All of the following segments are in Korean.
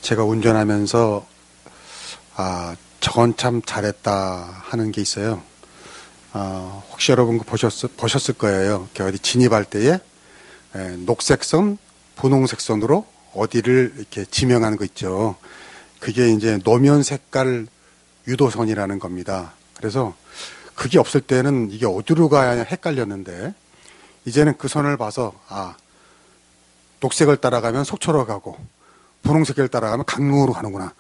제가 운전하면서 저건 참 잘했다 하는 게 있어요. 혹시 여러분 보셨을 거예요. 어디 진입할 때에 녹색 선, 분홍색 선으로 어디를 이렇게 지명하는 거 있죠. 그게 이제 노면 색깔 유도선이라는 겁니다. 그래서 그게 없을 때는 이게 어디로 가야 하냐 헷갈렸는데, 이제는 그 선을 봐서 녹색을 따라가면 속초로 가고 분홍색을 따라가면 강릉으로 가는구나.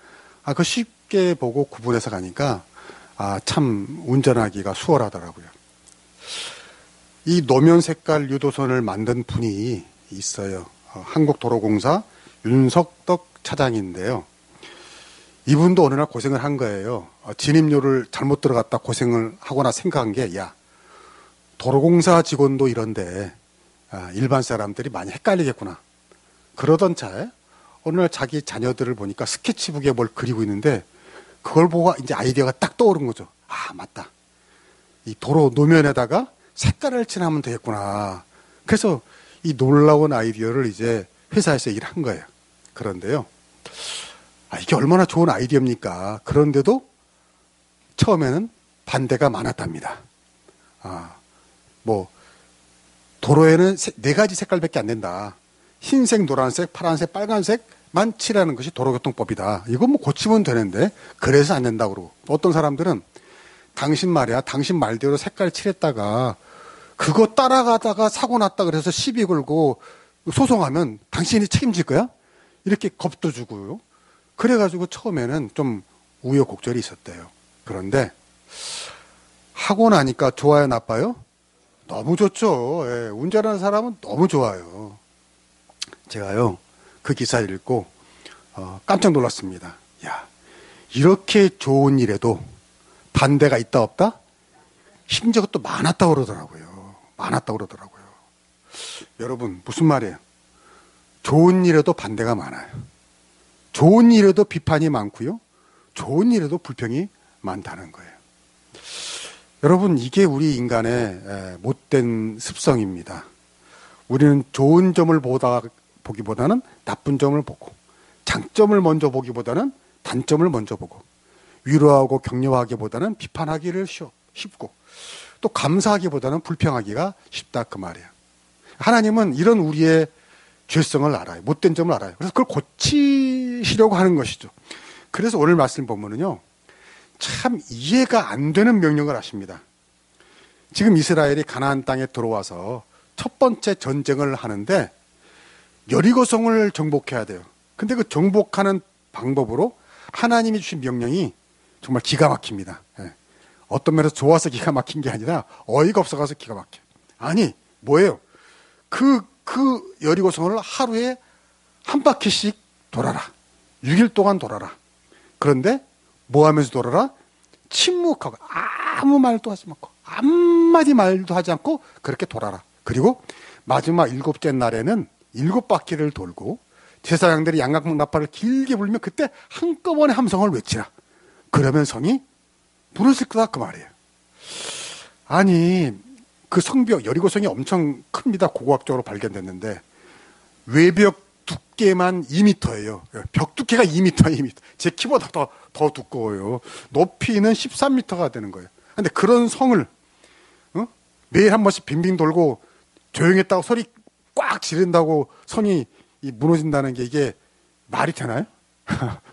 그거 쉽게 보고 구분해서 가니까 참 운전하기가 수월하더라고요. 이 노면 색깔 유도선을 만든 분이 있어요. 한국도로공사 윤석덕 차장인데요. 이분도 어느 날 고생을 한 거예요. 진입로를 잘못 들어갔다 고생을 하거나 생각한 게, 도로공사 직원도 이런데 일반 사람들이 많이 헷갈리겠구나. 그러던 차에 어느 날 자기 자녀들을 보니까 스케치북에 뭘 그리고 있는데, 그걸 보고 이제 아이디어가 딱 떠오른 거죠. 맞다. 이 도로 노면에다가 색깔을 칠하면 되겠구나. 그래서 이 놀라운 아이디어를 이제 회사에서 일한 거예요. 그런데요, 이게 얼마나 좋은 아이디어입니까? 그런데도 처음에는 반대가 많았답니다. 도로에는 4가지 색깔밖에 안 된다. 흰색, 노란색, 파란색, 빨간색만 칠하는 것이 도로교통법이다. 이거 고치면 되는데 그래서 안 된다고 그러고, 어떤 사람들은 당신 말대로 색깔 칠했다가 그거 따라가다가 사고 났다 그래서 시비 걸고 소송하면 당신이 책임질 거야? 이렇게 겁도 주고요. 그래가지고 처음에는 좀 우여곡절이 있었대요. 그런데 하고 나니까 좋아요, 나빠요? 너무 좋죠. 운전하는 사람은 너무 좋아요. 제가요, 그 기사 읽고 깜짝 놀랐습니다. 이렇게 좋은 일에도 반대가 있다 없다? 심지어 또 많았다고 그러더라고요. 여러분, 무슨 말이에요? 좋은 일에도 반대가 많아요. 좋은 일에도 비판이 많고요. 좋은 일에도 불평이 많다는 거예요. 여러분, 이게 우리 인간의 못된 습성입니다. 우리는 좋은 점을 보기보다는 나쁜 점을 보고, 장점을 먼저 보기보다는 단점을 먼저 보고, 위로하고 격려하기보다는 비판하기를 쉽고, 또 감사하기보다는 불평하기가 쉽다, 그 말이에요. 하나님은 이런 우리의 죄성을 알아요. 못된 점을 알아요. 그래서 그걸 고치시려고 하는 것이죠. 그래서 오늘 말씀 보면은요, 참 이해가 안 되는 명령을 하십니다. 지금 이스라엘이 가나안 땅에 들어와서 첫 번째 전쟁을 하는데 여리고성을 정복해야 돼요. 근데 그 정복하는 방법으로 하나님이 주신 명령이 정말 기가 막힙니다. 어떤 면에서 좋아서 기가 막힌 게 아니라 어이가 없어가서 기가 막혀요. 뭐예요? 그 여리고성을 하루에 한 바퀴씩 돌아라. 6일 동안 돌아라. 그런데 뭐 하면서 돌아라? 침묵하고 아무 말도 하지 않고, 한마디 말도 하지 않고 그렇게 돌아라. 그리고 마지막 7째 날에는 7바퀴를 돌고 제사장들이 양각나팔을 길게 불면 그때 한꺼번에 함성을 외치라. 그러면 성이 무너질 거다, 그 말이에요. 그 성벽, 여리고성이 엄청 큽니다. 고고학적으로 발견됐는데 외벽 두께만 2m예요. 벽 두께가 2m. 제 키보다 더 두꺼워요. 높이는 13m가 되는 거예요. 근데 그런 성을 매일 한 번씩 빙빙 돌고 조용했다고 소리 꽉 지른다고 성이 무너진다는 게 이게 말이 되나요?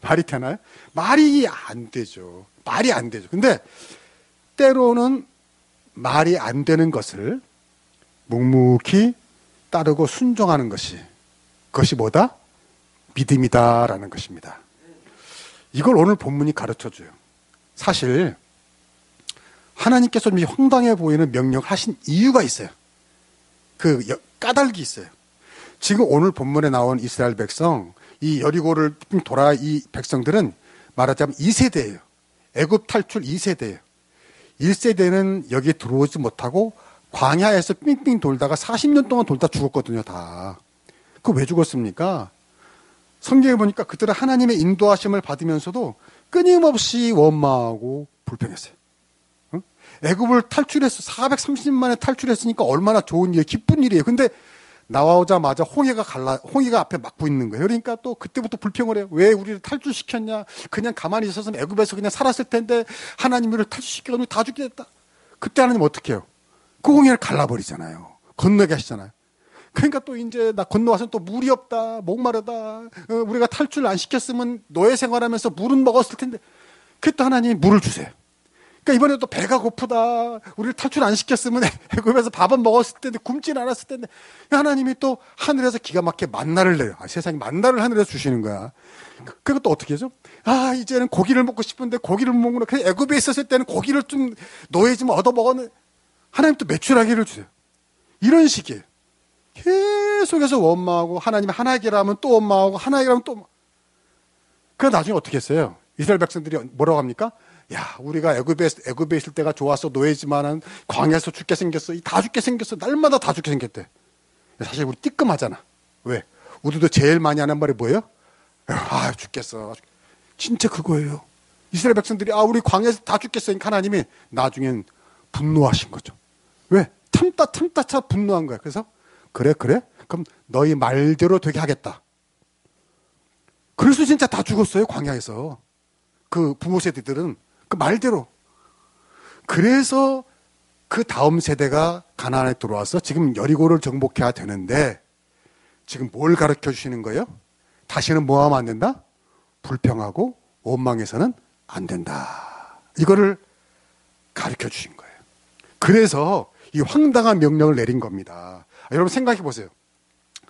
말이 되나요? 말이 안 되죠. 근데 때로는 말이 안 되는 것을 묵묵히 따르고 순종하는 그것이 뭐다? 믿음이다라는 것입니다. 이걸 오늘 본문이 가르쳐줘요. 사실 하나님께서 이 황당해 보이는 명령을 하신 이유가 있어요. 그 까닭이 있어요. 지금 오늘 본문에 나온 이스라엘 백성, 이 여리고를 돌아 이 백성들은 말하자면 2세대예요. 애굽 탈출 2세대예요. 1세대는 여기에 들어오지 못하고 광야에서 삥삥 돌다가 40년 동안 돌다 죽었거든요, 다. 그 왜 죽었습니까? 성경에 보니까 그들은 하나님의 인도하심을 받으면서도 끊임없이 원망하고 불평했어요. 애굽을 탈출해서 430년 만에 탈출했으니까 얼마나 좋은 일, 기쁜 일이에요. 근데 나오자마자 홍해가 앞에 막고 있는 거예요. 그러니까 또 그때부터 불평을 해요. 왜 우리를 탈출시켰냐? 그냥 가만히 있었으면 애굽에서 그냥 살았을 텐데 하나님 우리를 탈출시켜서 다 죽게 됐다. 그때 하나님 어떻게 해요? 그 홍해를 갈라버리잖아요. 건너게 하시잖아요. 그러니까 또 이제 나 건너와서 또 물이 없다, 목마르다, 우리가 탈출 안 시켰으면 노예 생활하면서 물은 먹었을 텐데, 그때 하나님이 물을 주세요. 그러니까 이번에 또 배가 고프다, 우리를 탈출 안 시켰으면 애굽에서 밥은 먹었을 텐데, 굶진 않았을 텐데, 하나님이 또 하늘에서 기가 막히게 만나를 내요. 세상에 만나를 하늘에서 주시는 거야. 그리고 또 어떻게 하죠? 이제는 고기를 먹고 싶은데 고기를 못 먹는구나. 그냥 애굽에 있었을 때는 고기를 좀 노예 좀 얻어 먹었는데, 하나님 또 메추라기를 주세요. 이런 식이에요. 계속해서 원망하고 하나님이 하나님이라면 또 원망하고 하나님이라면 또 그 나중에 어떻게 했어요? 이스라엘 백성들이 뭐라고 합니까? 야, 우리가 애굽에 있을 때가 좋았어. 노예지만은 광야에서 죽게 생겼어. 다 죽게 생겼어. 날마다 다 죽게 생겼대. 사실 우리 띠끔하잖아. 왜? 우리도 제일 많이 하는 말이 뭐예요? 죽겠어. 진짜 그거예요. 이스라엘 백성들이 우리 광야에서 다 죽겠어. 그러니까 하나님이 나중엔 분노하신 거죠. 왜? 참다 차 분노한 거야. 그래서 그래? 그럼 너희 말대로 되게 하겠다. 그래서 진짜 다 죽었어요, 광야에서. 그 부모 세대들은 그 말대로. 그래서 그 다음 세대가 가나안에 들어와서 지금 여리고를 정복해야 되는데 지금 뭘 가르쳐 주시는 거예요? 다시는 뭐 하면 안 된다? 불평하고 원망해서는 안 된다. 이거를 가르쳐 주신 거예요. 그래서 이 황당한 명령을 내린 겁니다. 여러분 생각해 보세요.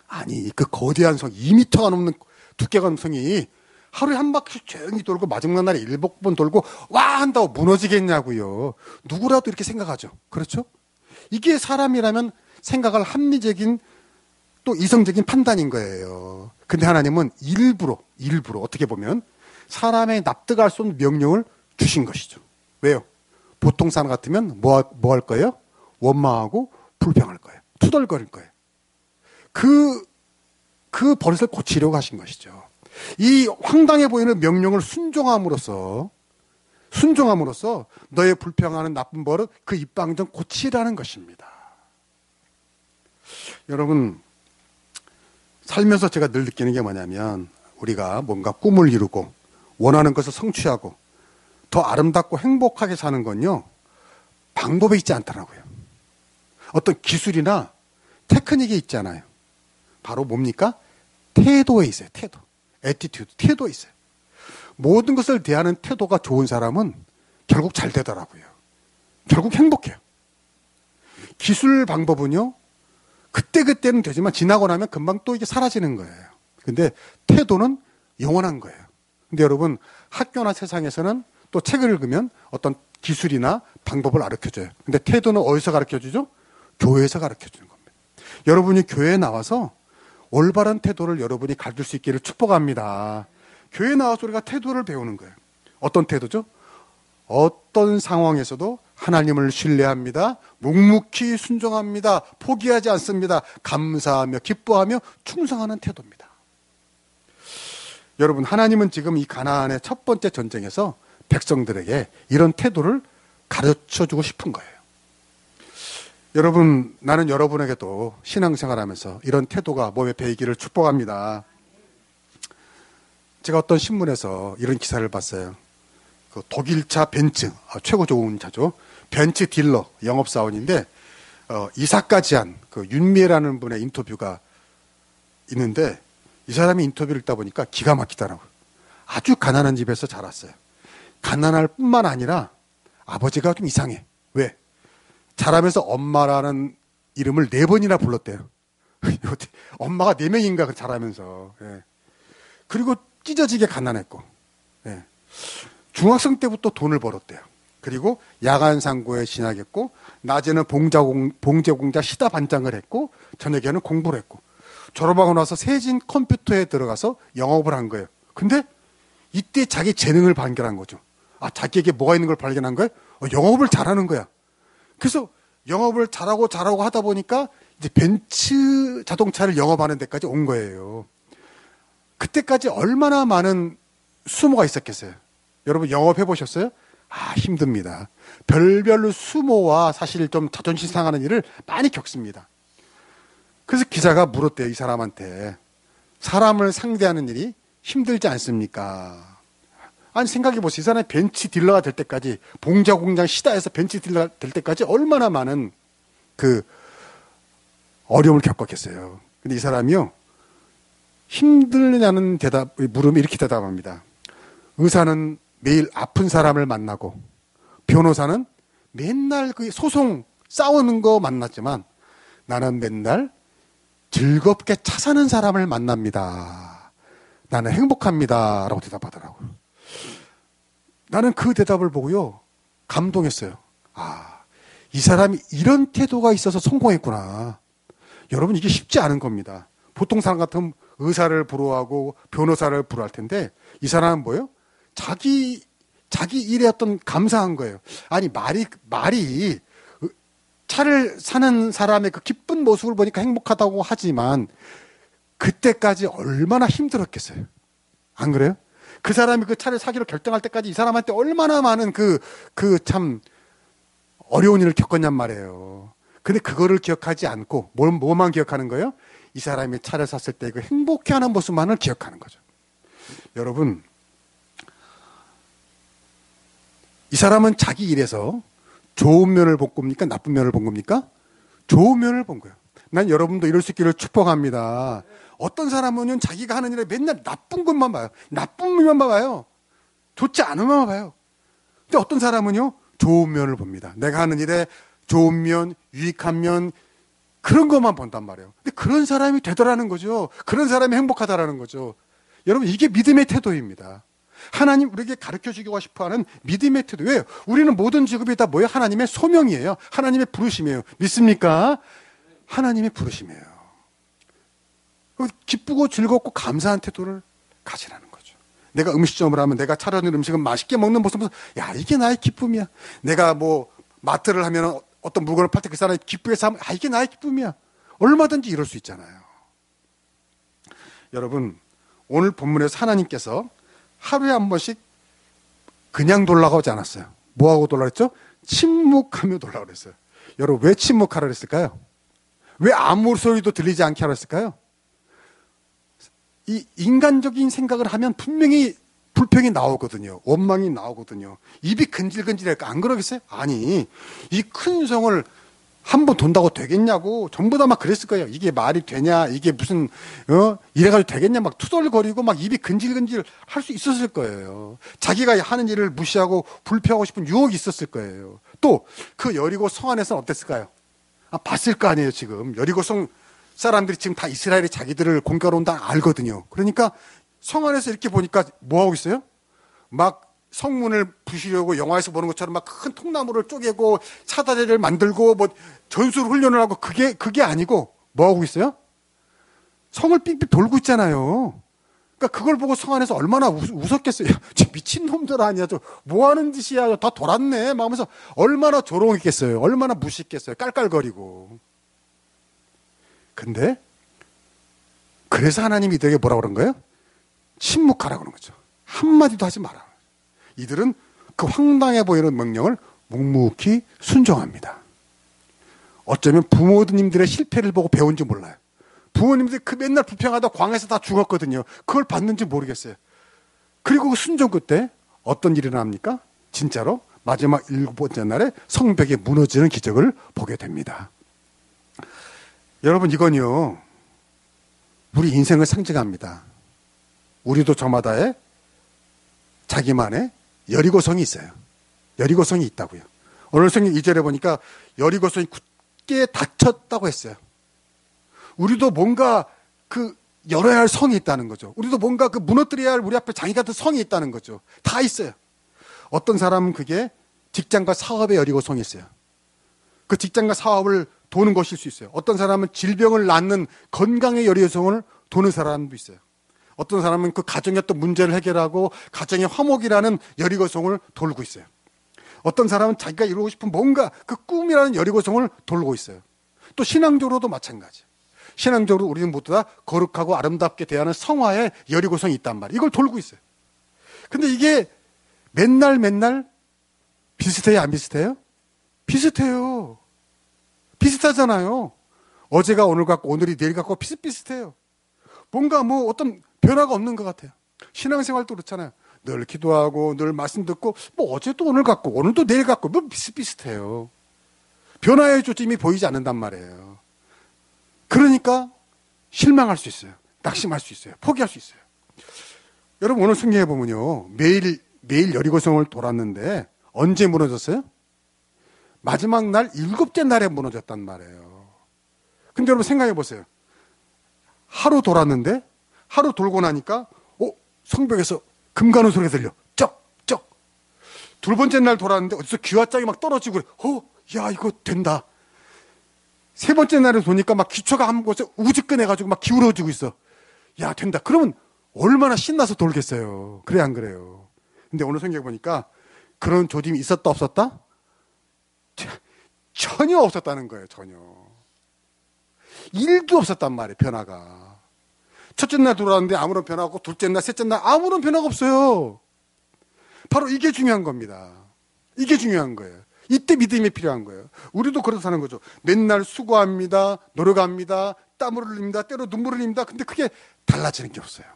아니, 그 거대한 성, 2m가 넘는 두께가 넘는 성이 하루에 한 바퀴 조용히 돌고 마지막 날에 7번 돌고 와 한다고 무너지겠냐고요. 누구라도 이렇게 생각하죠. 그렇죠? 이게 사람이라면 생각할 합리적인 또 이성적인 판단인 거예요. 근데 하나님은 일부러 어떻게 보면 사람의 납득할 수 없는 명령을 주신 것이죠. 왜요? 보통 사람 같으면 뭐 할 거예요? 원망하고 불평할 거예요. 투덜거릴 거예요. 그 버릇을 고치려고 하신 것이죠. 이 황당해 보이는 명령을 순종함으로써 너의 불평하는 나쁜 버릇 그 입방정 고치라는 것입니다. 여러분 살면서 제가 늘 느끼는 게 뭐냐면 우리가 뭔가 꿈을 이루고 원하는 것을 성취하고 더 아름답고 행복하게 사는 건요 방법에 있지 않더라고요. 어떤 기술이나 테크닉이 있잖아요. 바로 뭡니까? 태도에 있어요. 태도. 애티튜드, 태도에 있어요. 모든 것을 대하는 태도가 좋은 사람은 결국 잘 되더라고요. 결국 행복해요. 기술 방법은요, 그때는 되지만 지나고 나면 금방 또 이게 사라지는 거예요. 근데 태도는 영원한 거예요. 근데 여러분, 학교나 세상에서는 또 책을 읽으면 어떤 기술이나 방법을 가르쳐줘요. 근데 태도는 어디서 가르쳐주죠? 교회에서 가르쳐주는 겁니다. 여러분이 교회에 나와서 올바른 태도를 여러분이 가질 수 있기를 축복합니다. 교회에 나와서 우리가 태도를 배우는 거예요. 어떤 태도죠? 어떤 상황에서도 하나님을 신뢰합니다. 묵묵히 순종합니다. 포기하지 않습니다. 감사하며 기뻐하며 충성하는 태도입니다. 여러분, 하나님은 지금 이 가나안의 첫 번째 전쟁에서 백성들에게 이런 태도를 가르쳐주고 싶은 거예요. 여러분, 나는 여러분에게도 신앙생활하면서 이런 태도가 몸에 배이기를 축복합니다. 제가 어떤 신문에서 이런 기사를 봤어요. 그 독일차 벤츠, 최고 좋은 차죠. 벤츠 딜러 영업사원인데 이사까지 한 그 윤미애라는 분의 인터뷰가 있는데 이 사람이 인터뷰를 읽다 보니까 기가 막히더라고요. 아주 가난한 집에서 자랐어요. 가난할 뿐만 아니라 아버지가 좀 이상해. 왜? 자라면서 엄마라는 이름을 4번이나 불렀대요. 엄마가 4명인가 자라면서. 예. 그리고 찢어지게 가난했고, 예. 중학생 때부터 돈을 벌었대요. 그리고 야간 상고에 진학했고, 낮에는 봉제공자 시다 반장을 했고, 저녁에는 공부를 했고, 졸업하고 나서 세진 컴퓨터에 들어가서 영업을 한 거예요. 근데 이때 자기 재능을 발견한 거죠. 자기에게 뭐가 있는 걸 발견한 거예요? 영업을 잘하는 거야. 그래서 영업을 잘하고 하다 보니까 이제 벤츠 자동차를 영업하는 데까지 온 거예요. 그때까지 얼마나 많은 수모가 있었겠어요. 여러분 영업해 보셨어요? 힘듭니다. 별별로 수모와 사실 좀 자존심 상하는 일을 많이 겪습니다. 그래서 기자가 물었대요, 이 사람한테. 사람을 상대하는 일이 힘들지 않습니까? 아니, 생각해보세요. 이 사람이 벤치 딜러가 될 때까지, 봉자 공장 시다에서 벤치 딜러가 될 때까지 얼마나 많은 어려움을 겪었겠어요. 근데 이 사람이요, 힘들냐는 물음에 이렇게 대답합니다. 의사는 매일 아픈 사람을 만나고, 변호사는 맨날 그 소송 싸우는 거 만났지만, 나는 맨날 즐겁게 차 사는 사람을 만납니다. 나는 행복합니다. 라고 대답하더라고요. 나는 그 대답을 보고요, 감동했어요. 아, 이 사람이 이런 태도가 있어서 성공했구나. 여러분, 이게 쉽지 않은 겁니다. 보통 사람 같으면 의사를 부러워하고 변호사를 부러워할 텐데, 이 사람은 뭐예요? 자기 일에 어떤 감사한 거예요. 아니, 말이 차를 사는 사람의 그 기쁜 모습을 보니까 행복하다고 하지만 그때까지 얼마나 힘들었겠어요. 안 그래요? 그 사람이 그 차를 사기로 결정할 때까지 이 사람한테 얼마나 많은 참 어려운 일을 겪었냔 말이에요. 근데 그거를 기억하지 않고 뭐만 기억하는 거예요? 이 사람이 차를 샀을 때 그 행복해하는 모습만을 기억하는 거죠. 여러분, 이 사람은 자기 일에서 좋은 면을 본 겁니까? 나쁜 면을 본 겁니까? 좋은 면을 본 거예요. 난 여러분도 이럴 수 있기를 축복합니다. 어떤 사람은 자기가 하는 일에 맨날 나쁜 것만 봐요. 나쁜 면만 봐요. 좋지 않은 면만 봐요. 근데 어떤 사람은요, 좋은 면을 봅니다. 내가 하는 일에 좋은 면, 유익한 면, 그런 것만 본단 말이에요. 근데 그런 사람이 되더라는 거죠. 그런 사람이 행복하다라는 거죠. 여러분, 이게 믿음의 태도입니다. 하나님 우리에게 가르쳐주고 싶어하는 믿음의 태도. 왜요? 우리는 모든 직업이 다 뭐예요? 하나님의 소명이에요. 하나님의 부르심이에요. 믿습니까? 하나님의 부르심이에요. 기쁘고 즐겁고 감사한 태도를 가지라는 거죠. 내가 음식점을 하면 내가 차려놓은 음식은 맛있게 먹는 모습을 보면서, 야, 이게 나의 기쁨이야. 내가 뭐 마트를 하면 어떤 물건을 팔 때 그 사람이 기쁘게 사면, 아, 이게 나의 기쁨이야. 얼마든지 이럴 수 있잖아요. 여러분, 오늘 본문에서 하나님께서 하루에 한 번씩 그냥 돌아가 오지 않았어요. 뭐하고 돌아가 그랬죠? 침묵하며 돌아가 그랬어요. 여러분, 왜 침묵하라 그랬을까요? 왜 아무 소리도 들리지 않게 하라 그랬을까요? 이 인간적인 생각을 하면 분명히 불평이 나오거든요. 원망이 나오거든요. 입이 근질근질할까? 안 그러겠어요? 아니, 이 큰 성을 한 번 돈다고 되겠냐고 전부 다 막 그랬을 거예요. 이게 말이 되냐? 이게 무슨 이래가지고 되겠냐? 막 투덜거리고 막 입이 근질근질 할 수 있었을 거예요. 자기가 하는 일을 무시하고 불평하고 싶은 유혹이 있었을 거예요. 또 그 여리고 성 안에서는 어땠을까요? 봤을 거 아니에요. 지금 여리고 성 사람들이 지금 다 이스라엘이 자기들을 공격하러 온다 알거든요. 그러니까 성 안에서 이렇게 보니까 뭐 하고 있어요? 막 성문을 부수려고 영화에서 보는 것처럼 막 큰 통나무를 쪼개고 사다리를 만들고 뭐 전술 훈련을 하고 그게 아니고 뭐 하고 있어요? 성을 삑삑 돌고 있잖아요. 그러니까 그걸 보고 성 안에서 얼마나 웃었겠어요. 저 미친놈들 아니야. 저 뭐 하는 짓이야. 다 돌았네. 막 하면서 얼마나 조롱했겠어요. 얼마나 무식했겠어요. 깔깔거리고. 근데 그래서 하나님이 이들에게 뭐라고 그런 거예요? 침묵하라고 그러는 거죠. 한마디도 하지 마라. 이들은 그 황당해 보이는 명령을 묵묵히 순종합니다. 어쩌면 부모님들의 실패를 보고 배운지 몰라요. 부모님들이 그 맨날 불평하다 광에서 다 죽었거든요. 그걸 봤는지 모르겠어요. 그리고 그 순종 끝에 어떤 일이 납니까? 진짜로 마지막 7번째 날에 성벽이 무너지는 기적을 보게 됩니다. 여러분, 이건요, 우리 인생을 상징합니다. 우리도 저마다의 자기만의 여리고성이 있어요. 여리고성이 있다고요. 오늘 성경 2절에 보니까 여리고성이 굳게 닫혔다고 했어요. 우리도 뭔가 열어야 할 성이 있다는 거죠. 우리도 뭔가 무너뜨려야 할 우리 앞에 장이 같은 성이 있다는 거죠. 다 있어요. 어떤 사람은 그게 직장과 사업의 여리고성이 있어요. 그 직장과 사업을 도는 것일 수 있어요. 어떤 사람은 질병을 낳는 건강의 여리고성을 도는 사람도 있어요. 어떤 사람은 그 가정의 어떤 문제를 해결하고 가정의 화목이라는 여리고성을 돌고 있어요. 어떤 사람은 자기가 이루고 싶은 뭔가 그 꿈이라는 여리고성을 돌고 있어요. 또 신앙적으로도 마찬가지. 신앙적으로 우리는 모두 다 거룩하고 아름답게 대하는 성화의 여리고성이 있단 말이에요. 이걸 돌고 있어요. 근데 이게 맨날 비슷해요? 안 비슷해요? 비슷해요. 비슷하잖아요. 어제가 오늘 같고 오늘이 내일 같고 비슷비슷해요. 뭔가 뭐 어떤 변화가 없는 것 같아요. 신앙생활도 그렇잖아요. 늘 기도하고 늘 말씀 듣고 뭐 어제도 오늘 같고 오늘도 내일 같고 뭐 비슷비슷해요. 변화의 조짐이 보이지 않는단 말이에요. 그러니까 실망할 수 있어요. 낙심할 수 있어요. 포기할 수 있어요. 여러분 오늘 성경에 보면요. 매일 여리고성을 돌았는데 언제 무너졌어요? 마지막 날 7째 날에 무너졌단 말이에요. 근데 여러분 생각해 보세요. 하루 돌았는데 하루 돌고 나니까 성벽에서 금 가는 소리가 들려. 쩍쩍. 두 번째 날 돌았는데 어디서 귀화짝이 막 떨어지고 그래. 야 이거 된다. 세 번째 날에 도니까 막 기초가 한 곳에 우직근해가지고 막 기울어지고 있어. 야 된다. 그러면 얼마나 신나서 돌겠어요. 그래 안 그래요? 근데 오늘 성경에 보니까 그런 조짐이 있었다 없었다? 전혀 없었다는 거예요. 전혀. 일도 없었단 말이에요. 변화가. 첫째 날 돌아왔는데 아무런 변화가 없고 둘째 날, 셋째 날 아무런 변화가 없어요. 바로 이게 중요한 겁니다. 이게 중요한 거예요. 이때 믿음이 필요한 거예요. 우리도 그렇다는 거죠. 맨날 수고합니다. 노력합니다. 땀을 흘립니다. 때로 눈물을 흘립니다. 근데 그게 달라지는 게 없어요.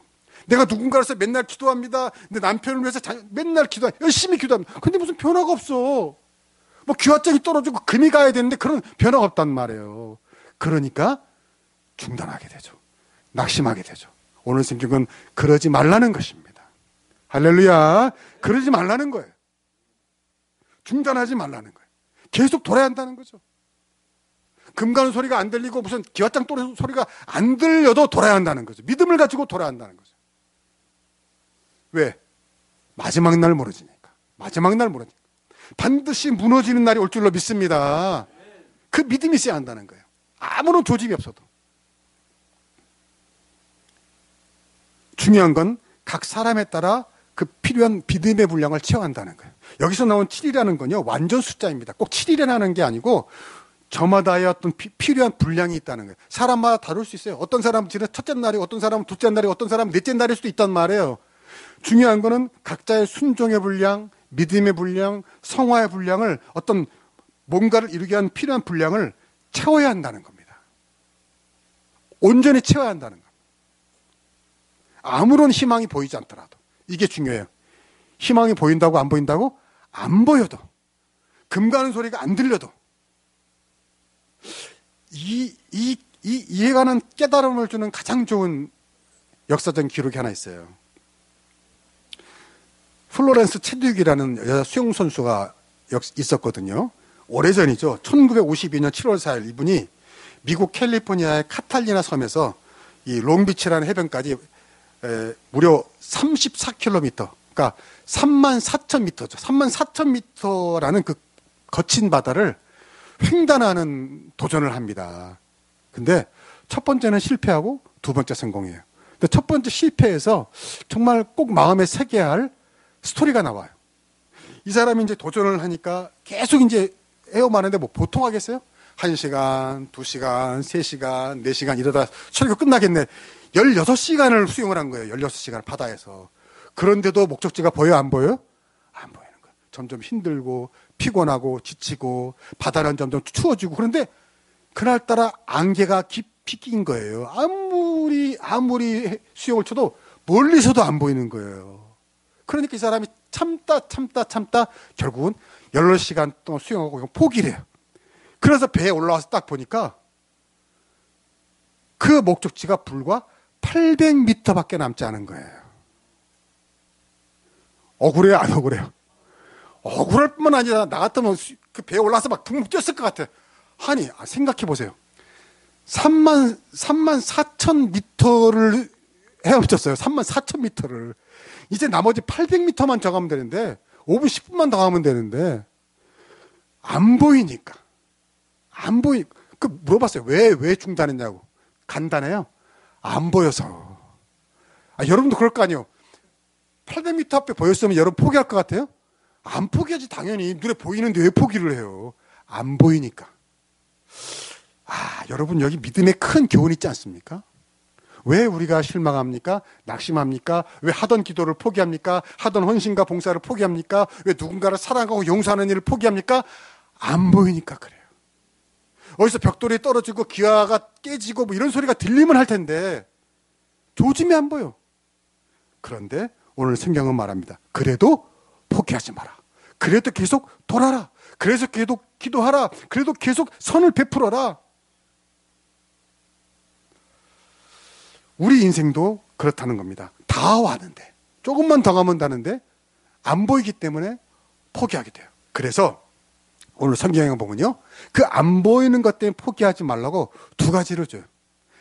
내가 누군가로서 맨날 기도합니다. 내 남편을 위해서 맨날 열심히 기도합니다. 근데 무슨 변화가 없어. 뭐 귀화장이 떨어지고 금이 가야 되는데 그런 변화가 없단 말이에요. 그러니까 중단하게 되죠. 낙심하게 되죠. 오늘 성경은 그러지 말라는 것입니다. 할렐루야. 그러지 말라는 거예요. 중단하지 말라는 거예요. 계속 돌아야 한다는 거죠. 금 가는 소리가 안 들리고 무슨 기와장 떨어지는 소리가 안 들려도 돌아야 한다는 거죠. 믿음을 가지고 돌아야 한다는 거죠. 왜? 마지막 날 무너지니까. 마지막 날 무너지니까. 반드시 무너지는 날이 올 줄로 믿습니다. 그 믿음이 있어야 한다는 거예요. 아무런 조짐이 없어도. 중요한 건 각 사람에 따라 그 필요한 믿음의 분량을 채워간다는 거예요. 여기서 나온 7이라는 건요, 완전 숫자입니다. 꼭 7이라는 게 아니고 저마다의 어떤 필요한 분량이 있다는 거예요. 사람마다 다를 수 있어요. 어떤 사람은 첫째 날이고 어떤 사람은 둘째 날이고 어떤 사람은 넷째 날일 수도 있단 말이에요. 중요한 거는 각자의 순종의 분량, 믿음의 분량, 성화의 분량을 어떤 뭔가를 이루기 위한 필요한 분량을 채워야 한다는 겁니다. 온전히 채워야 한다는 겁니다. 아무런 희망이 보이지 않더라도 이게 중요해요. 희망이 보인다고 안 보인다고? 안 보여도 금 가는 소리가 안 들려도 이해가는 깨달음을 주는 가장 좋은 역사적인 기록이 하나 있어요. 플로렌스 체듀기라는 여자 수영 선수가 있었거든요. 오래전이죠. 1952년 7월 4일 이분이 미국 캘리포니아의 카탈리나 섬에서 이 롱비치라는 해변까지 무려 34km, 그러니까 34,000m죠. 34,000m라는 그 거친 바다를 횡단하는 도전을 합니다. 근데 첫 번째는 실패하고 두 번째 성공해요. 근데 첫 번째 실패해서 정말 꼭 마음에 새겨야 할 스토리가 나와요. 이 사람이 이제 도전을 하니까 계속 이제 헤엄하는데 뭐 보통 하겠어요? 1시간, 2시간, 3시간, 4시간 이러다 설교 끝나겠네. 16시간을 수영을 한 거예요. 16시간 바다에서. 그런데도 목적지가 보여요? 안 보여요? 안 보이는 거예요. 점점 힘들고 피곤하고 지치고 바다는 점점 추워지고 그런데 그날따라 안개가 깊이 낀 거예요. 아무리 수영을 쳐도 멀리서도 안 보이는 거예요. 그러니까 이 사람이 참다 결국은 16시간 동안 수영하고 그냥 포기를 해요. 그래서 배에 올라와서 딱 보니까 그 목적지가 불과 800m밖에 남지 않은 거예요. 억울해요? 안 억울해요? 억울할 뿐만 아니라 나 같으면 그 배에 올라와서 막 붕붕 뛰었을 것 같아요. 아니 생각해 보세요. 34,000m를 헤엄쳤어요. 34,000m를. 이제 나머지 800m만 더 가면 되는데 5분 10분만 더 가면 되는데 안 보이니까 그 물어봤어요. 왜 중단했냐고. 간단해요. 안 보여서. 여러분도 그럴 거 아니에요. 800m 앞에 보였으면 여러분 포기할 것 같아요? 안 포기하지 당연히. 눈에 보이는데 왜 포기를 해요? 안 보이니까. 여러분 여기 믿음에 큰 교훈이 있지 않습니까? 왜 우리가 실망합니까? 낙심합니까? 왜 하던 기도를 포기합니까? 하던 헌신과 봉사를 포기합니까? 왜 누군가를 사랑하고 용서하는 일을 포기합니까? 안 보이니까 그래요. 어디서 벽돌이 떨어지고 기와가 깨지고 뭐 이런 소리가 들리면 할 텐데 조짐이 안 보여. 그런데 오늘 성경은 말합니다. 그래도 포기하지 마라. 그래도 계속 돌아라. 그래서 계속 기도하라. 그래도 계속 선을 베풀어라. 우리 인생도 그렇다는 겁니다. 다 왔는데 조금만 더 가면 다는데 안 보이기 때문에 포기하게 돼요. 그래서 오늘 성경에 보면요, 그 안 보이는 것 때문에 포기하지 말라고 두 가지를 줘요.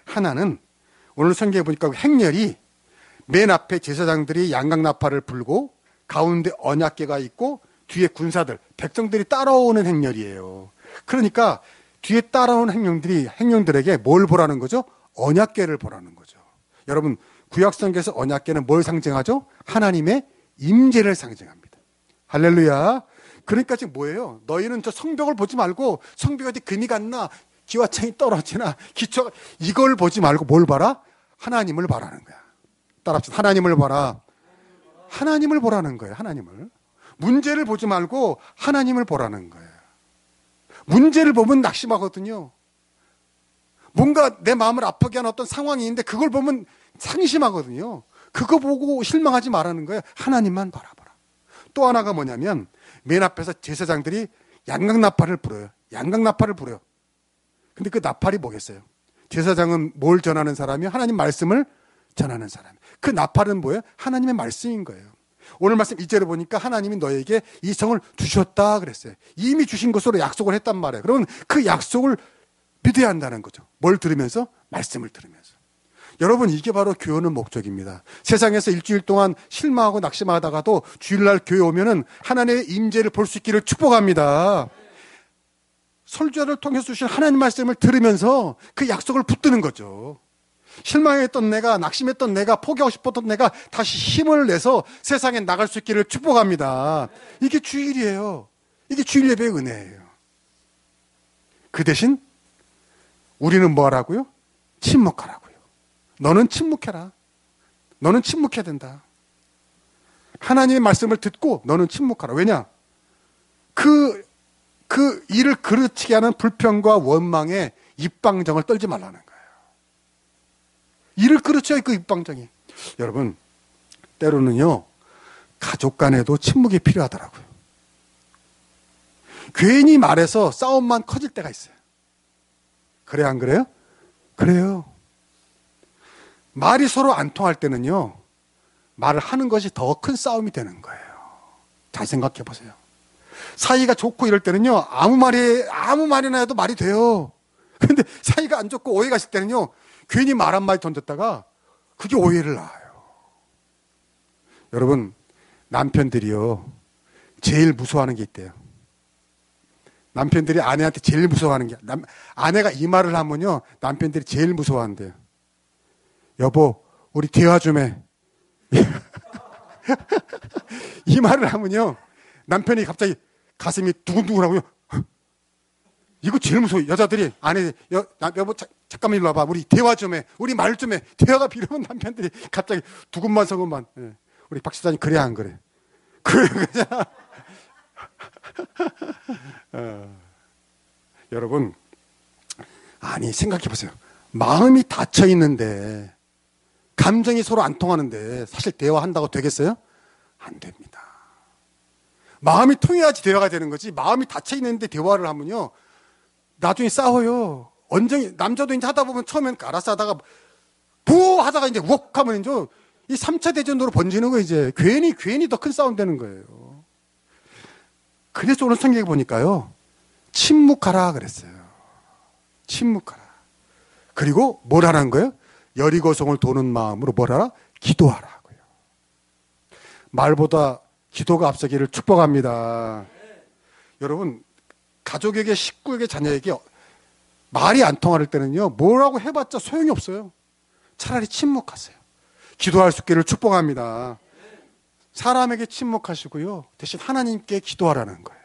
하나는 오늘 성경에 보니까 행렬이 맨 앞에 제사장들이 양각나팔을 불고 가운데 언약궤가 있고 뒤에 군사들, 백성들이 따라오는 행렬이에요. 그러니까 뒤에 따라오는 행령들에게 뭘 보라는 거죠? 언약궤를 보라는 거죠. 여러분, 구약성경에서 언약궤는 뭘 상징하죠? 하나님의 임재를 상징합니다. 할렐루야. 그러니까 지금 뭐예요? 너희는 저 성벽을 보지 말고 성벽 어디 금이 갔나, 기와창이 떨어지나, 기초가, 이걸 보지 말고 뭘 봐라? 하나님을 바라는 거야. 따라합시다. 하나님을 봐라. 하나님을 보라는 거예요. 하나님을. 문제를 보지 말고 하나님을 보라는 거예요. 문제를 보면 낙심하거든요. 뭔가 내 마음을 아프게 하는 어떤 상황이 있는데 그걸 보면 상심하거든요. 그거 보고 실망하지 말라는 거예요. 하나님만 바라봐라. 또 하나가 뭐냐면 맨 앞에서 제사장들이 양각나팔을 불어요. 양각나팔을 불어요. 근데 그 나팔이 뭐겠어요? 제사장은 뭘 전하는 사람이요? 하나님 말씀을 전하는 사람. 그 나팔은 뭐예요? 하나님의 말씀인 거예요. 오늘 말씀 2절에 보니까 하나님이 너에게 이 성을 주셨다 그랬어요. 이미 주신 것으로 약속을 했단 말이에요. 그러면 그 약속을 믿어야 한다는 거죠. 뭘 들으면서? 말씀을 들으면서. 여러분, 이게 바로 교회 오는 목적입니다. 세상에서 일주일 동안 실망하고 낙심하다가도 주일날 교회 오면은 하나님의 임재를 볼 수 있기를 축복합니다. 설교를 통해서 주신 하나님 말씀을 들으면서 그 약속을 붙드는 거죠. 실망했던 내가, 낙심했던 내가, 포기하고 싶었던 내가 다시 힘을 내서 세상에 나갈 수 있기를 축복합니다. 이게 주일이에요. 이게 주일 예배의 은혜예요. 그 대신 우리는 뭐 하라고요? 침묵하라고요. 너는 침묵해라. 너는 침묵해야 된다. 하나님의 말씀을 듣고 너는 침묵하라. 왜냐? 그 일을 그르치게 하는 불평과 원망에 입방정을 떨지 말라는 거예요. 일을 그르쳐야 그 입방정이. 여러분, 때로는요, 가족 간에도 침묵이 필요하더라고요. 괜히 말해서 싸움만 커질 때가 있어요. 그래, 안 그래요? 그래요. 말이 서로 안 통할 때는요, 말을 하는 것이 더 큰 싸움이 되는 거예요. 잘 생각해 보세요. 사이가 좋고 이럴 때는요, 아무 말이나 해도 말이 돼요. 그런데 사이가 안 좋고 오해가 있을 때는요, 괜히 말 한마디 던졌다가 그게 오해를 낳아요. 여러분, 남편들이요, 제일 무서워하는 게 있대요. 남편들이 아내한테 제일 무서워하는 게, 아내가 이 말을 하면요, 남편들이 제일 무서워한대요. 여보, 우리 대화 좀 해. 이 말을 하면요, 남편이 갑자기 가슴이 두근두근하고요. 이거 제일 무서워요. 여자들이 아내, 여보, 잠깐만 일로 와봐. 우리 대화 좀 해. 우리 말 좀 해. 대화가 필요하면 남편들이 갑자기 두근만성근만. 예. 우리 박 시장님 그래 안 그래? 그래, 그냥. 여러분, 아니 생각해 보세요. 마음이 닫혀 있는데, 감정이 서로 안 통하는데 사실 대화한다고 되겠어요? 안 됩니다. 마음이 통해야지 대화가 되는 거지. 마음이 닫혀 있는데 대화를 하면요, 나중에 싸워요. 언쟁이, 남자도 이제 하다 보면 처음엔 알아서 하다가 뭐 하다가 이제 웍 하면 이제 이 3차 대전으로 번지는 거, 이제 괜히 더 큰 싸움 되는 거예요. 그래서 오늘 성경에 보니까요, 침묵하라 그랬어요. 침묵하라. 그리고 뭘 하라는 거예요? 여리고성을 도는 마음으로 뭘 하라? 기도하라고요. 말보다 기도가 앞서기를 축복합니다. 여러분, 가족에게, 식구에게, 자녀에게 말이 안 통할 때는요, 뭐라고 해봤자 소용이 없어요. 차라리 침묵하세요. 기도할 수 있기를 축복합니다. 사람에게 침묵하시고요, 대신 하나님께 기도하라는 거예요.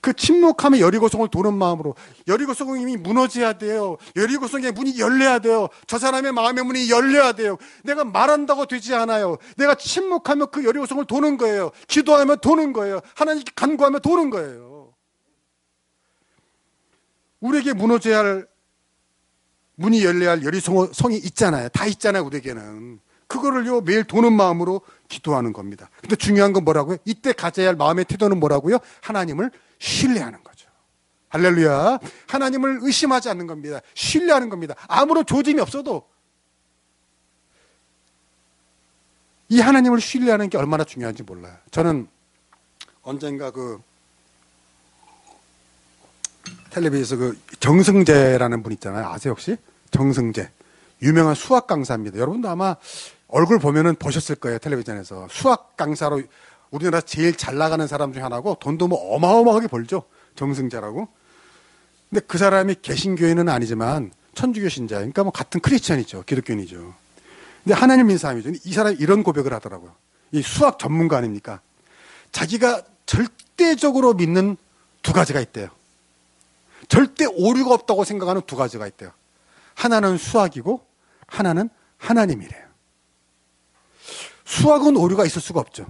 그 침묵함에 여리고성을 도는 마음으로, 여리고성이 이미 무너져야 돼요. 여리고성의 문이 열려야 돼요. 저 사람의 마음의 문이 열려야 돼요. 내가 말한다고 되지 않아요. 내가 침묵하면 그 여리고성을 도는 거예요. 기도하면 도는 거예요. 하나님께 간구하면 도는 거예요. 우리에게 무너져야 할, 문이 열려야 할 성이 있잖아요. 다 있잖아요, 우리에게는. 그거를요, 매일 도는 마음으로 기도하는 겁니다. 근데 중요한 건 뭐라고요? 이때 가져야 할 마음의 태도는 뭐라고요? 하나님을 신뢰하는 거죠. 할렐루야. 하나님을 의심하지 않는 겁니다. 신뢰하는 겁니다. 아무런 조짐이 없어도 이 하나님을 신뢰하는 게 얼마나 중요한지 몰라요. 저는 언젠가 텔레비에서 정승재라는 분 있잖아요. 아세요, 혹시? 정승재. 유명한 수학 강사입니다. 여러분도 아마 얼굴 보면은 보셨을 거예요, 텔레비전에서. 수학 강사로 우리나라 제일 잘 나가는 사람 중에 하나고, 돈도 뭐 어마어마하게 벌죠. 정승재라고. 근데 그 사람이 개신교인은 아니지만 천주교 신자, 그러니까 뭐 같은 크리스천이죠. 기독교인이죠. 근데 하나님 믿는 사람이죠. 이 사람이 이런 고백을 하더라고요. 이 수학 전문가 아닙니까? 자기가 절대적으로 믿는 두 가지가 있대요. 절대 오류가 없다고 생각하는 두 가지가 있대요. 하나는 수학이고 하나는 하나님이래요. 수학은 오류가 있을 수가 없죠.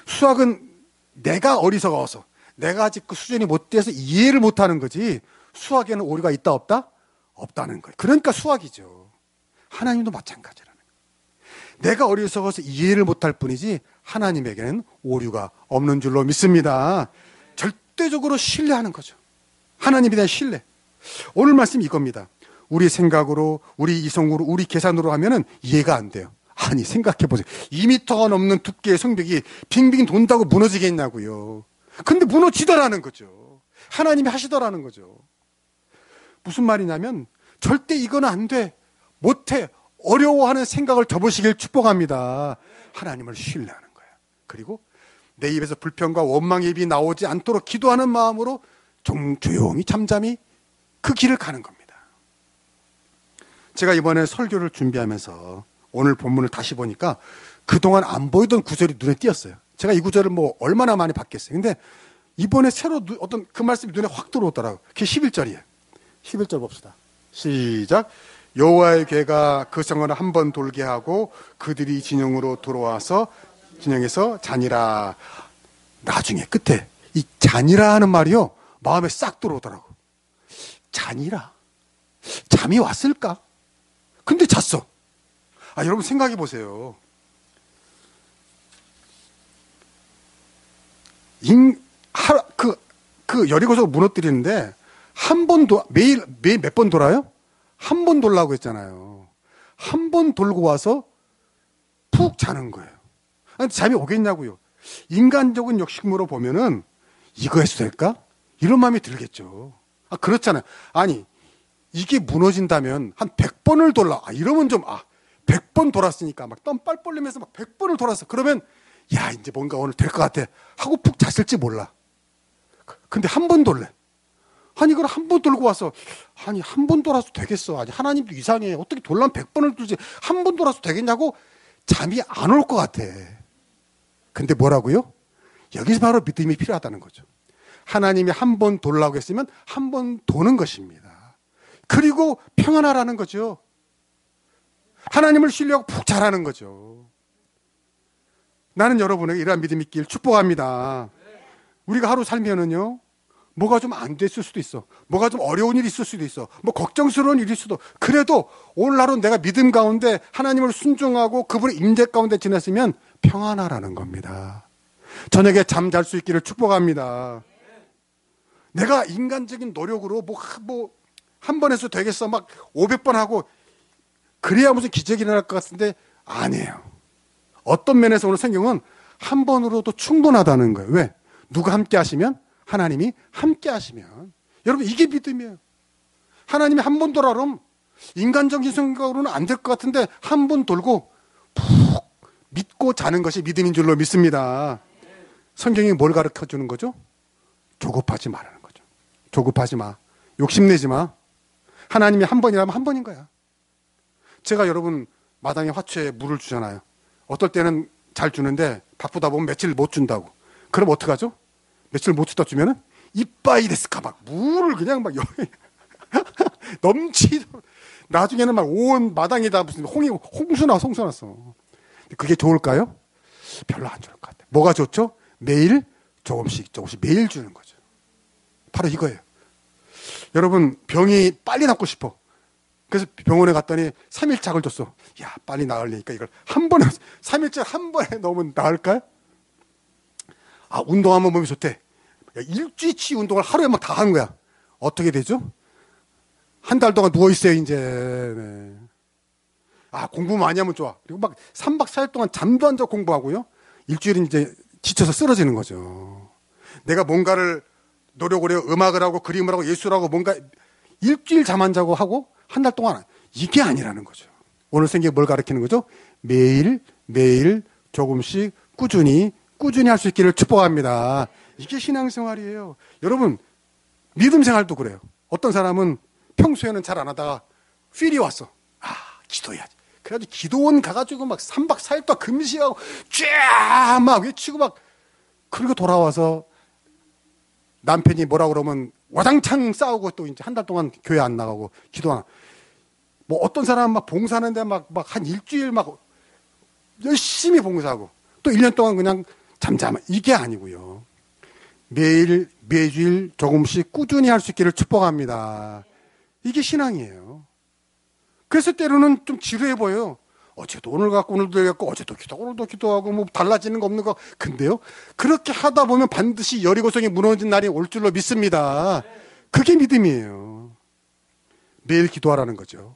수학은 내가 어리석어서, 내가 아직 그 수준이 못 돼서 이해를 못하는 거지, 수학에는 오류가 있다 없다? 없다는 거예요. 그러니까 수학이죠. 하나님도 마찬가지라는 거예요. 내가 어리석어서 이해를 못할 뿐이지 하나님에게는 오류가 없는 줄로 믿습니다. 절대적으로 신뢰하는 거죠. 하나님에 대한 신뢰. 오늘 말씀 이겁니다. 우리 생각으로, 우리 이성으로, 우리 계산으로 하면은 이해가 안 돼요. 아니, 생각해 보세요. 2m가 넘는 두께의 성벽이 빙빙 돈다고 무너지겠냐고요. 근데 무너지더라는 거죠. 하나님이 하시더라는 거죠. 무슨 말이냐면 절대 이건 안 돼, 못해, 어려워하는 생각을 접으시길 축복합니다. 하나님을 신뢰하는 거예요. 그리고 내 입에서 불평과 원망의 입이 나오지 않도록 기도하는 마음으로 조용히 잠잠히 그 길을 가는 겁니다. 제가 이번에 설교를 준비하면서 오늘 본문을 다시 보니까 그동안 안 보이던 구절이 눈에 띄었어요. 제가 이 구절을 뭐 얼마나 많이 봤겠어요. 근데 이번에 새로 어떤 그 말씀이 눈에 확 들어오더라고요. 그게 11절이에요. 11절 봅시다. 시작. 여호와의 괴가 그 성을 한 번 돌게 하고 그들이 진영으로 들어와서 진영에서 자니라. 나중에 끝에 이 자니라 하는 말이요, 마음에 싹 들어오더라고. 자니라. 잠이 왔을까? 근데 잤어. 여러분 생각해 보세요. 여리고서 무너뜨리는데 매일 몇 번 돌아요? 한 번 돌라고 했잖아요. 한 번 돌고 와서 푹 자는 거예요. 잠이 오겠냐고요. 인간적인 욕심으로 보면은 이거 해도 될까? 이런 마음이 들겠죠. 그렇잖아요. 아니, 이게 무너진다면 한 100번을 돌라. 이러면 좀, 100번 돌았으니까 막 땀빨 벌리면서 막 100번을 돌았어. 그러면, 야, 이제 뭔가 오늘 될 것 같아 하고 푹 잤을지 몰라. 근데 한 번 돌래. 아니, 그걸 한 번 돌고 와서, 한 번 돌아서 되겠어. 아니, 하나님도 이상해. 어떻게 돌라면 100번을 돌지. 한 번 돌아서 되겠냐고 잠이 안 올 것 같아. 근데 뭐라고요? 여기서 바로 믿음이 필요하다는 거죠. 하나님이 한 번 돌라고 했으면 한 번 도는 것입니다. 그리고 평안하라는 거죠. 하나님을 신뢰하고 푹 자라는 거죠. 나는 여러분에게 이러한 믿음이 있길 축복합니다. 우리가 하루 살면은요, 뭐가 좀 안 됐을 수도 있어. 뭐가 좀 어려운 일이 있을 수도 있어. 뭐 걱정스러운 일일 수도. 그래도 오늘 하루 내가 믿음 가운데 하나님을 순종하고 그분의 임재 가운데 지냈으면 평안하라는 겁니다. 저녁에 잠 잘 수 있기를 축복합니다. 내가 인간적인 노력으로 한 번 해서 되겠어 막 500번 하고 그래야 무슨 기적이 일어날 것 같은데 아니에요. 어떤 면에서 오늘 성경은 한 번으로도 충분하다는 거예요. 왜? 누가 함께 하시면? 하나님이 함께 하시면. 여러분, 이게 믿음이에요. 하나님이 한 번 돌아 그러면 인간적인 생각으로는 안 될 것 같은데 한 번 돌고 푹 믿고 자는 것이 믿음인 줄로 믿습니다. 성경이 뭘 가르쳐 주는 거죠? 조급하지 말라는 거죠. 조급하지 마. 욕심내지 마. 하나님이 한 번이라면 한 번인 거야. 제가 여러분 마당에 화초에 물을 주잖아요. 어떨 때는 잘 주는데 바쁘다 보면 며칠 못 준다고. 그럼 어떡하죠? 며칠 못 주다 주면은 이빠이 데스까 막 물을 그냥 막 넘치도록 나중에는 막 온 마당에다 무슨 홍수 났어. 그게 좋을까요? 별로 안 좋을 것 같아요. 뭐가 좋죠? 매일 조금씩 매일 주는 거죠. 바로 이거예요. 여러분, 병이 빨리 낫고 싶어. 그래서 병원에 갔더니 3일짝을 줬어. 야, 빨리 나으려니까 이걸 한 번에, 3일짝 한 번에 넣으면 나을까요? 아, 운동하면 몸이 좋대. 야, 일주일치 운동을 하루에 막 다 하는 거야. 어떻게 되죠? 한 달 동안 누워있어요, 이제. 네. 아, 공부 많이 하면 좋아. 그리고 막 3박 4일 동안 잠도 안 자고 공부하고요. 일주일은 이제 지쳐서 쓰러지는 거죠. 내가 뭔가를 노력을 해요. 음악을 하고 그림을 하고 예술을 하고 뭔가 일주일 잠 안 자고 하고 한 달 동안 이게 아니라는 거죠. 오늘 생각이 뭘 가르치는 거죠? 매일 조금씩 꾸준히 할 수 있기를 축복합니다. 이게 신앙생활이에요. 여러분, 믿음 생활도 그래요. 어떤 사람은 평소에는 잘 안 하다가 필이 왔어. 아, 기도해야지. 그래가지고 기도원 가가지고 막 3박 4일 동안 금식하고 쫙 막 외치고 막 그리고 돌아와서 남편이 뭐라 그러면 와장창 싸우고 또 이제 한 달 동안 교회 안 나가고 기도 안. 뭐 어떤 사람은 막 봉사하는데 막 한 일주일 막 열심히 봉사하고 또 1년 동안 그냥 잠잠. 이게 아니고요. 매주일 조금씩 꾸준히 할 수 있기를 축복합니다. 이게 신앙이에요. 그래서 때로는 좀 지루해 보여요. 어제도 오늘 갖고 오늘도 갖고 어제도 기도하고 오늘도 기도하고 뭐 달라지는 거 없는 거. 근데요, 그렇게 하다 보면 반드시 여리고성이 무너진 날이 올 줄로 믿습니다. 그게 믿음이에요. 매일 기도하라는 거죠.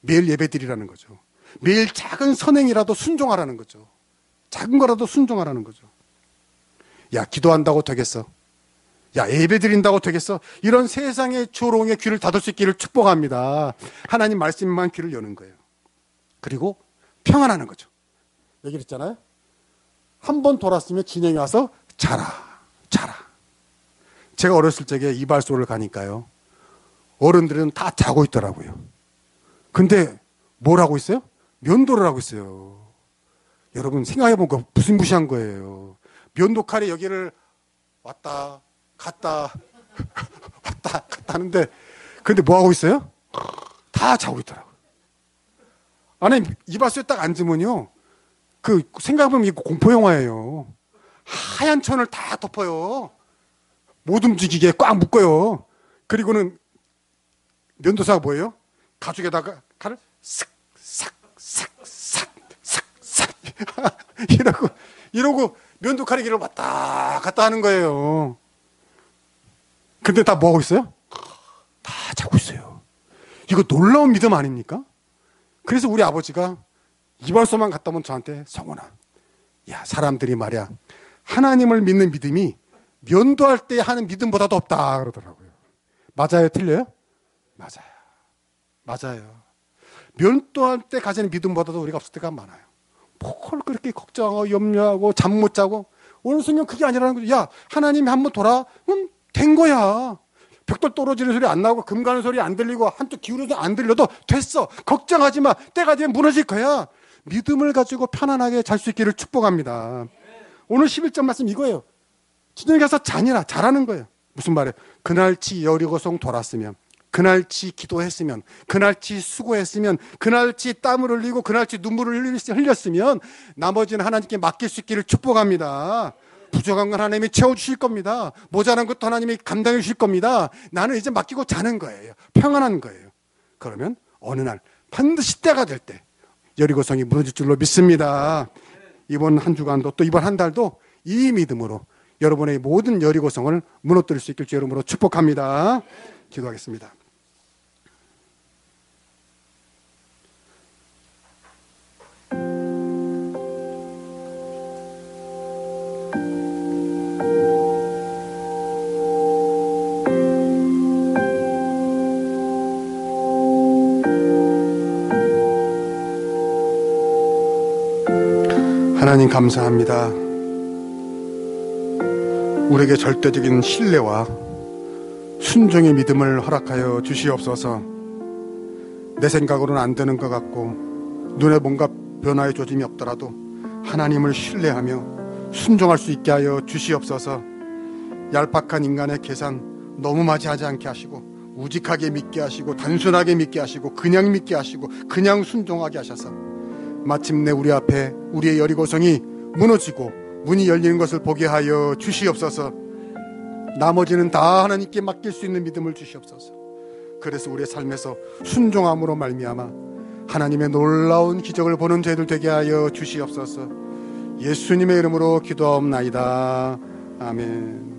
매일 예배드리라는 거죠. 매일 작은 선행이라도 순종하라는 거죠. 작은 거라도 순종하라는 거죠. 야, 기도한다고 되겠어? 야, 예배드린다고 되겠어? 이런 세상의 조롱의 귀를 닫을 수 있기를 축복합니다. 하나님 말씀만 귀를 여는 거예요. 그리고 평안하는 거죠. 얘기를 했잖아요. 한 번 돌았으면 진영이 와서 자라. 제가 어렸을 적에 이발소를 가니까요. 어른들은 다 자고 있더라고요. 근데 뭘 하고 있어요? 면도를 하고 있어요. 여러분 생각해보니까 무슨 무시한 거예요. 면도 칼이 여기를 왔다 갔다 왔다 갔다 하는데 근데 뭐 하고 있어요? 다 자고 있더라고요. 안에 이발소에 딱 앉으면요. 그 생각해보면 이거 공포영화예요. 하얀 천을 다 덮어요. 못 움직이게 꽉 묶어요. 그리고는 면도사가 뭐예요? 가죽에다가 칼을 싹 이러고 면도칼이 길을 왔다 갔다 하는 거예요. 근데 다 뭐 하고 있어요? 다 자고 있어요. 이거 놀라운 믿음 아닙니까? 그래서 우리 아버지가 이발소만 갔다 오면 저한테 성원아, 야, 사람들이 말이야 하나님을 믿는 믿음이 면도할 때 하는 믿음보다도 없다 그러더라고요. 맞아요? 틀려요? 맞아요. 면도할 때 가지는 믿음보다도 우리가 없을 때가 많아요. 뭘 그렇게 걱정하고 염려하고 잠 못 자고. 오늘 성경 그게 아니라는 거죠. 야, 하나님이 한번 돌아오면 된 거야. 벽돌 떨어지는 소리 안 나고 금 가는 소리 안 들리고 한쪽 기울여도 안 들려도 됐어. 걱정하지 마. 때가 되면 무너질 거야. 믿음을 가지고 편안하게 잘 수 있기를 축복합니다. 오늘 11절 말씀 이거예요. 진영에 가서 자라는 거예요. 무슨 말이에요? 그날치 여리고성 돌았으면, 그날치 기도했으면, 그날치 수고했으면, 그날치 땀을 흘리고 그날치 눈물을 흘렸으면 나머지는 하나님께 맡길 수 있기를 축복합니다. 부족한 건 하나님이 채워주실 겁니다. 모자란 것도 하나님이 감당해 주실 겁니다. 나는 이제 맡기고 자는 거예요. 평안한 거예요. 그러면 어느 날 반드시 때가 될 때 여리고성이 무너질 줄로 믿습니다. 이번 한 주간도 또 이번 한 달도 이 믿음으로 여러분의 모든 여리고성을 무너뜨릴 수 있길 주 이름으로 축복합니다. 기도하겠습니다. 하나님 감사합니다. 우리에게 절대적인 신뢰와 순종의 믿음을 허락하여 주시옵소서. 내 생각으로는 안 되는 것 같고 눈에 뭔가 변화의 조짐이 없더라도 하나님을 신뢰하며 순종할 수 있게 하여 주시옵소서. 얄팍한 인간의 계산 너무 맞이하지 않게 하시고 우직하게 믿게 하시고 단순하게 믿게 하시고 그냥 믿게 하시고 그냥 순종하게 하셔서 마침내 우리 앞에 우리의 여리고성이 무너지고 문이 열리는 것을 보게 하여 주시옵소서. 나머지는 다 하나님께 맡길 수 있는 믿음을 주시옵소서. 그래서 우리의 삶에서 순종함으로 말미암아 하나님의 놀라운 기적을 보는 저희들 되게 하여 주시옵소서. 예수님의 이름으로 기도하옵나이다. 아멘.